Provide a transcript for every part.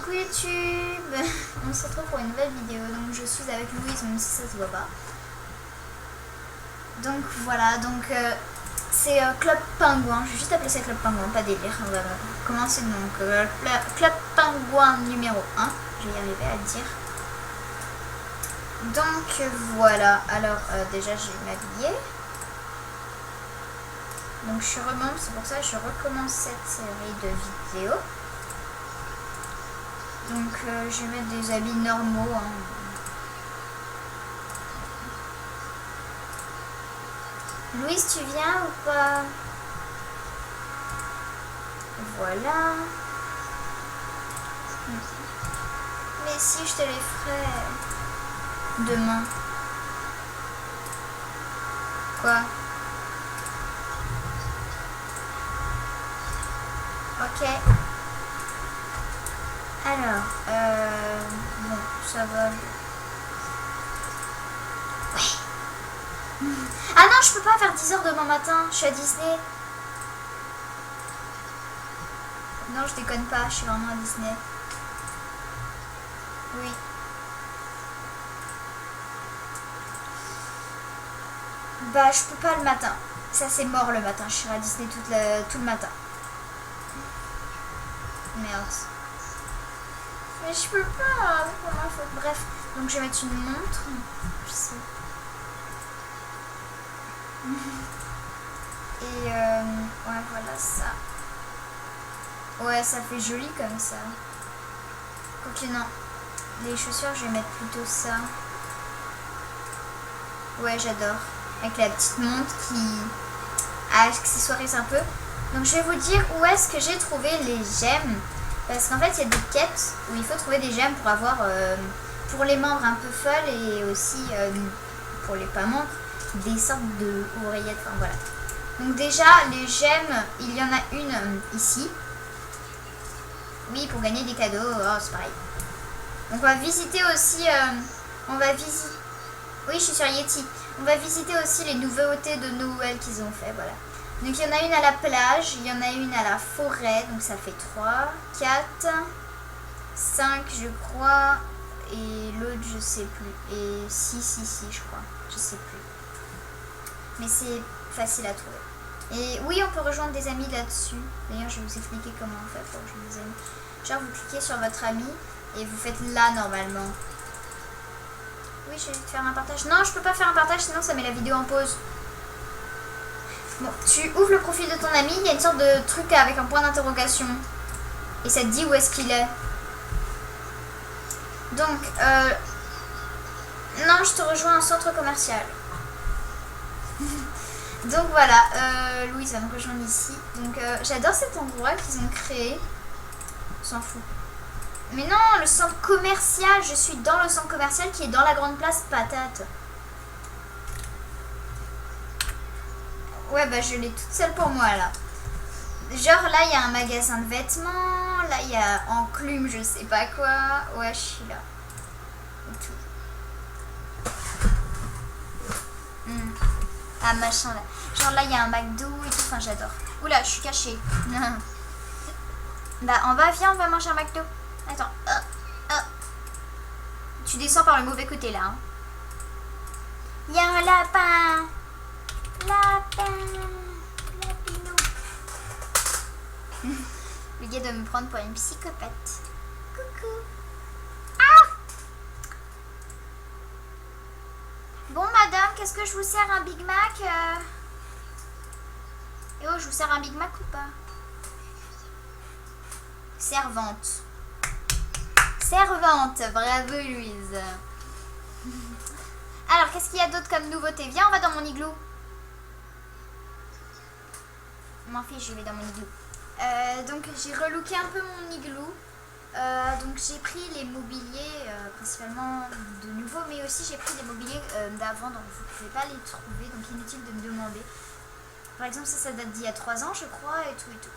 coucou YouTube. On se retrouve pour une nouvelle vidéo. Donc je suis avec Louise, même si ça se voit pas. Donc voilà, donc c'est Club Pingouin. Je vais juste appeler ça Club Pingouin, pas délire. On va commencer donc Club Pingouin numéro 1. Je vais y arriver à le dire. Donc voilà, alors déjà je vais m'habiller. Donc je suis remonte, c'est pour ça que je recommence cette série de vidéos. Donc je vais mettre des habits normaux. Hein. Louise, tu viens ou pas? Voilà. Mais si, je te les ferai demain. Quoi? Ok. Alors, bon, ça va. Ouais. Ah non, je peux pas faire 10 h demain matin, je suis à Disney. Non, je déconne pas, je suis vraiment à Disney. Oui. Bah, je peux pas le matin. Ça, c'est mort le matin, je serai à Disney tout le matin. Merde. Mais je peux pas, pour ma faute. Bref, donc je vais mettre une montre. Je sais. Et ouais, voilà ça. Ouais, ça fait joli comme ça. Ok, non. Les chaussures, je vais mettre plutôt ça. Ouais, j'adore. Avec la petite montre qui accessoirise un peu. Donc je vais vous dire où est-ce que j'ai trouvé les gemmes. Parce qu'en fait il y a des quêtes où il faut trouver des gemmes pour avoir pour les membres un peu folles et aussi pour les pas membres des sortes de oreillettes. Enfin voilà. Donc déjà les gemmes, il y en a une ici. Oui, pour gagner des cadeaux, oh, c'est pareil. Donc on va visiter aussi oui, je suis sur Yeti. On va visiter aussi les nouveautés de Noël qu'ils ont fait, voilà. Donc il y en a une à la plage, il y en a une à la forêt, donc ça fait 3, 4, 5 je crois, et l'autre je sais plus, et 6 je crois, je sais plus. Mais c'est facile à trouver. Et oui, on peut rejoindre des amis là-dessus. D'ailleurs, je vais vous expliquer comment on fait pour rejoindre des amis. Genre, vous cliquez sur votre ami et vous faites là normalement. Oui, je vais te faire un partage. Non, je peux pas faire un partage, sinon ça met la vidéo en pause. Bon, tu ouvres le profil de ton ami, il y a une sorte de truc avec un point d'interrogation. Et ça te dit où est-ce qu'il est. Donc, non, je te rejoins en centre commercial. Donc voilà, Louise va me rejoindre ici. Donc j'adore cet endroit qu'ils ont créé. On s'en fout. Mais non, le centre commercial, je suis dans le centre commercial qui est dans la grande place Patate. Ouais, bah je l'ai toute seule pour moi là. Genre là, il y a un magasin de vêtements. Là, il y a Enclume, je sais pas quoi. Ouais, je suis là. Et tout. Ah, machin là. Genre là, il y a un McDo et tout. Enfin, j'adore. Oula, je suis cachée. Bah, en bas, viens, on va manger un McDo. Attends. Tu descends par le mauvais côté là. Hein. Il y a un lapin. Lapinou. Le gars doit me prendre pour une psychopathe. Coucou. Ah! Bon madame, qu'est-ce que je vous sers, un Big Mac Et oh, je vous sers un Big Mac ou pas? Servante. Servante, bravo Louise. Alors, qu'est-ce qu'il y a d'autre comme nouveauté? Viens, on va dans mon igloo. M'en fiche, je vais dans mon igloo. Donc j'ai relooké un peu mon igloo. Donc j'ai pris les mobiliers principalement de nouveau, mais aussi j'ai pris des mobiliers d'avant, donc vous ne pouvez pas les trouver, donc inutile de me demander. Par exemple, ça date d'il y a 3 ans, je crois, et tout et tout.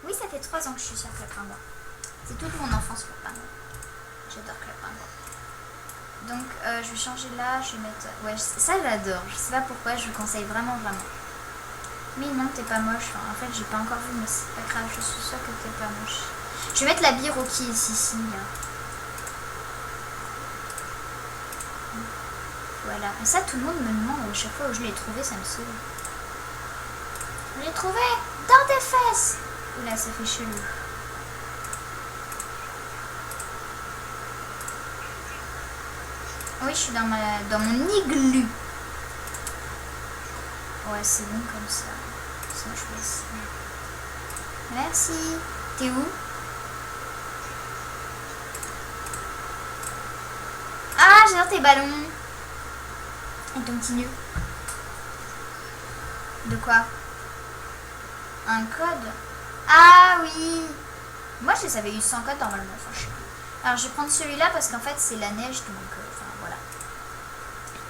Oui, ça fait 3 ans que je suis sur Club Pingouin. C'est toute mon enfance Club Pingouin. J'adore Club Pingouin. Donc je vais changer là, je vais mettre... Ouais, ça j'adore, je sais pas pourquoi, je vous conseille vraiment. Mais non, t'es pas moche. Enfin, en fait, j'ai pas encore vu, mais c'est pas grave, je suis sûre que t'es pas moche. Je vais mettre la bille Rocky ici. Voilà. Et ça, tout le monde me demande à chaque fois où je l'ai trouvé, ça me saoule. Je l'ai trouvé dans tes fesses. Oula, ça fait chelou. Oui, je suis dans mon igloo. Ouais, c'est bon comme ça. Sinon, je laisse. Merci. T'es où? Ah, j'adore tes ballons. Et ton petit nœud. De quoi? Un code? Ah oui. Moi, je les avais eu sans code normalement. Enfin, je sais pas. Alors, je vais prendre celui-là parce qu'en fait, c'est la neige. Donc, enfin, voilà.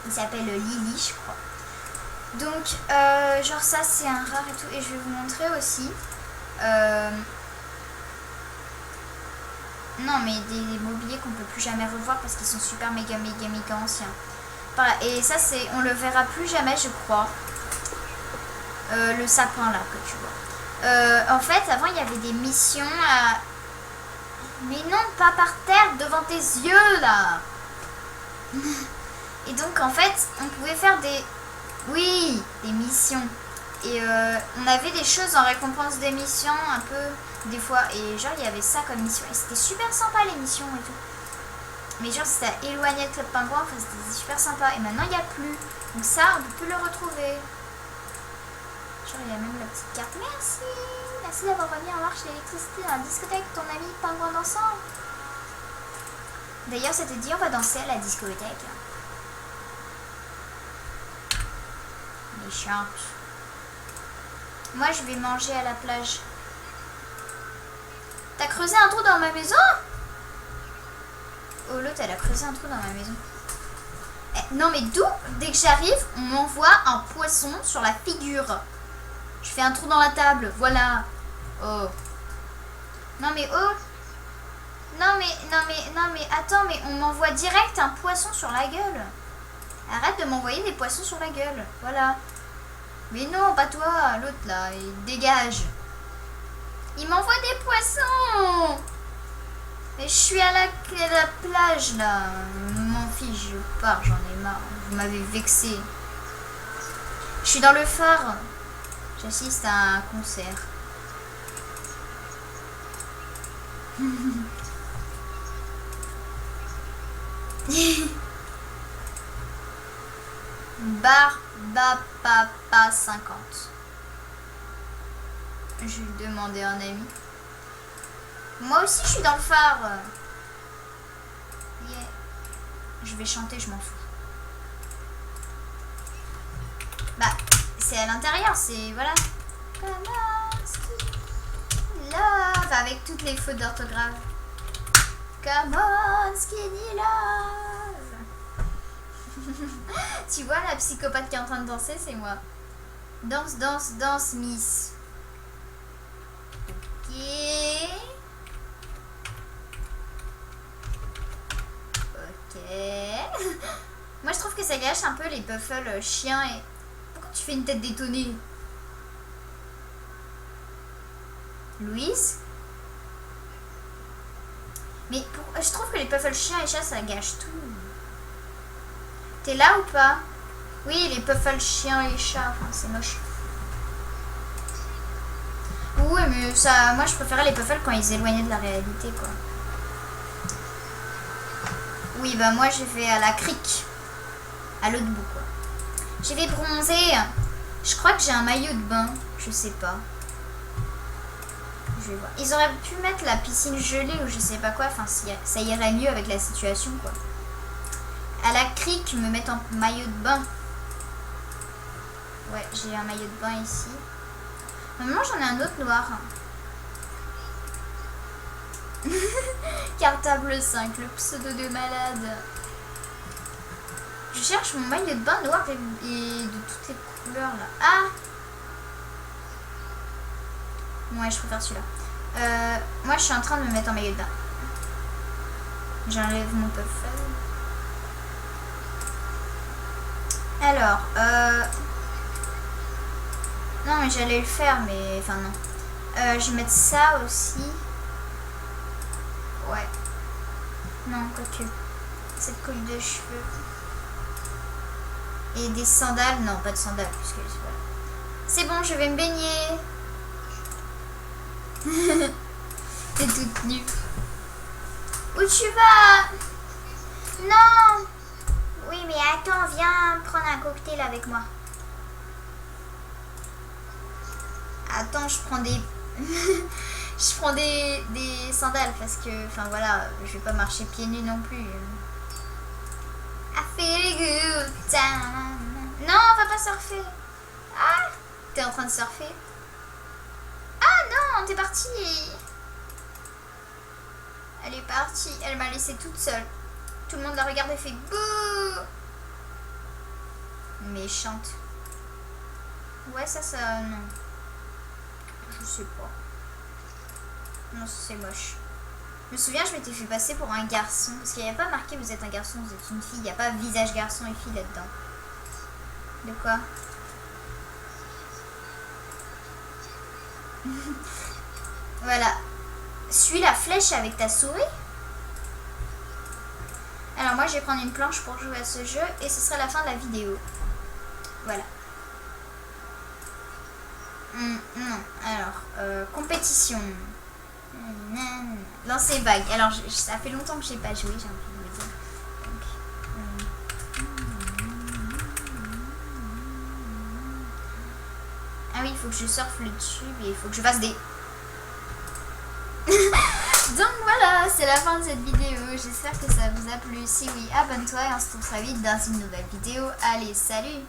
Il s'appelle Lily, je crois. Donc, genre ça, c'est un rare et tout. Et je vais vous montrer aussi. Non, mais des mobiliers qu'on peut plus jamais revoir parce qu'ils sont super méga anciens. Voilà. Et ça, c'est, on le verra plus jamais, je crois. Le sapin là que tu vois. En fait, avant, il y avait des missions à... Mais non, pas par terre, devant tes yeux là. Et donc, en fait, on pouvait faire des... Oui, des missions. Et on avait des choses en récompense des missions, un peu, des fois. Et genre, il y avait ça comme mission. Et c'était super sympa, les missions et tout. Mais genre, c'était éloigné de Club Pingouin. Enfin, c'était super sympa. Et maintenant, il n'y a plus. Donc ça, on ne peut plus le retrouver. Genre, il y a même la petite carte. Merci. Merci d'avoir remis en marche l'électricité dans la discothèque. Ton ami Pingouin dansant. D'ailleurs, ça te dit, on va danser à la discothèque. Méchante. Moi, je vais manger à la plage. T'as creusé un trou dans ma maison? Oh, l'autre, elle a creusé un trou dans ma maison. Eh, non, mais d'où, dès que j'arrive, on m'envoie un poisson sur la figure. Je fais un trou dans la table, voilà. Oh. Non, mais oh. Non, mais attends, mais on m'envoie direct un poisson sur la gueule. Arrête de m'envoyer des poissons sur la gueule, voilà. Mais non, pas toi, l'autre là, il dégage. Il m'envoie des poissons. Mais je suis à la plage là. M'en fiche, je pars, j'en ai marre. Vous m'avez vexé. Je suis dans le phare. J'assiste à un concert. Barbapapa 50. Je vais demander à un ami. Moi aussi je suis dans le phare. Yeah. Je vais chanter, je m'en fous. Bah, c'est à l'intérieur, c'est... Voilà. Love, avec toutes les fautes d'orthographe. Come on, skinny love. Tu vois la psychopathe qui est en train de danser, c'est moi. Danse, danse, danse, miss. Ok. Ok. Moi je trouve que ça gâche un peu les puffles chiens et... Pourquoi tu fais une tête détonnée? Louise? Mais je trouve que les puffles chiens et chats ça gâche tout. T'es là ou pas? Oui, les puffles chiens et chats, enfin, c'est moche. Oui, mais ça, moi je préférais les puffles quand ils éloignaient de la réalité, quoi. Oui, bah moi je vais à la crique. À l'autre bout, quoi. Je vais bronzer. Je crois que j'ai un maillot de bain. Je sais pas. Je vais voir. Ils auraient pu mettre la piscine gelée ou je sais pas quoi. Enfin, ça irait mieux avec la situation, quoi. À la crique, me mettre en maillot de bain. Ouais, j'ai un maillot de bain ici. Normalement, j'en ai un autre noir. Cartable 5, le pseudo de malade. Je cherche mon maillot de bain noir et de toutes les couleurs là. Ah! Ouais, je préfère celui-là. Moi, je suis en train de me mettre en maillot de bain. J'enlève mon puffle. Alors, non, mais j'allais le faire, mais... Enfin, non. Je vais mettre ça aussi. Non, quoique. Cette colle de cheveux. Et des sandales. Non, pas de sandales, puisque c'est bon, je vais me baigner. T'es toute nue. Où tu vas? Non. Oui, mais attends, viens prendre un cocktail avec moi. Attends, je prends des... je prends des sandales parce que, enfin voilà, je vais pas marcher pieds nus non plus. I feel good time. Non, on va pas surfer. Ah, t'es en train de surfer? Ah non, t'es partie. Elle est partie, elle m'a laissée toute seule. Tout le monde la regarde et fait bouh. Méchante. Ouais, ça, non. Je sais pas. Non, c'est moche. Je me souviens, je m'étais fait passer pour un garçon. Parce qu'il n'y avait pas marqué vous êtes un garçon, vous êtes une fille. Il n'y a pas visage garçon et fille là-dedans. De quoi? Voilà. Suis la flèche avec ta souris. Alors moi, je vais prendre une planche pour jouer à ce jeu. Et ce sera la fin de la vidéo. Voilà. Non. Alors, compétition. Lancer vague. Alors, ça fait longtemps que je n'ai pas joué, j'ai envie de vous dire. Ah oui, il faut que je surfe le tube et il faut que je fasse des... Donc voilà, c'est la fin de cette vidéo. J'espère que ça vous a plu. Si oui, abonne-toi et on se retrouve très vite dans une nouvelle vidéo. Allez, salut!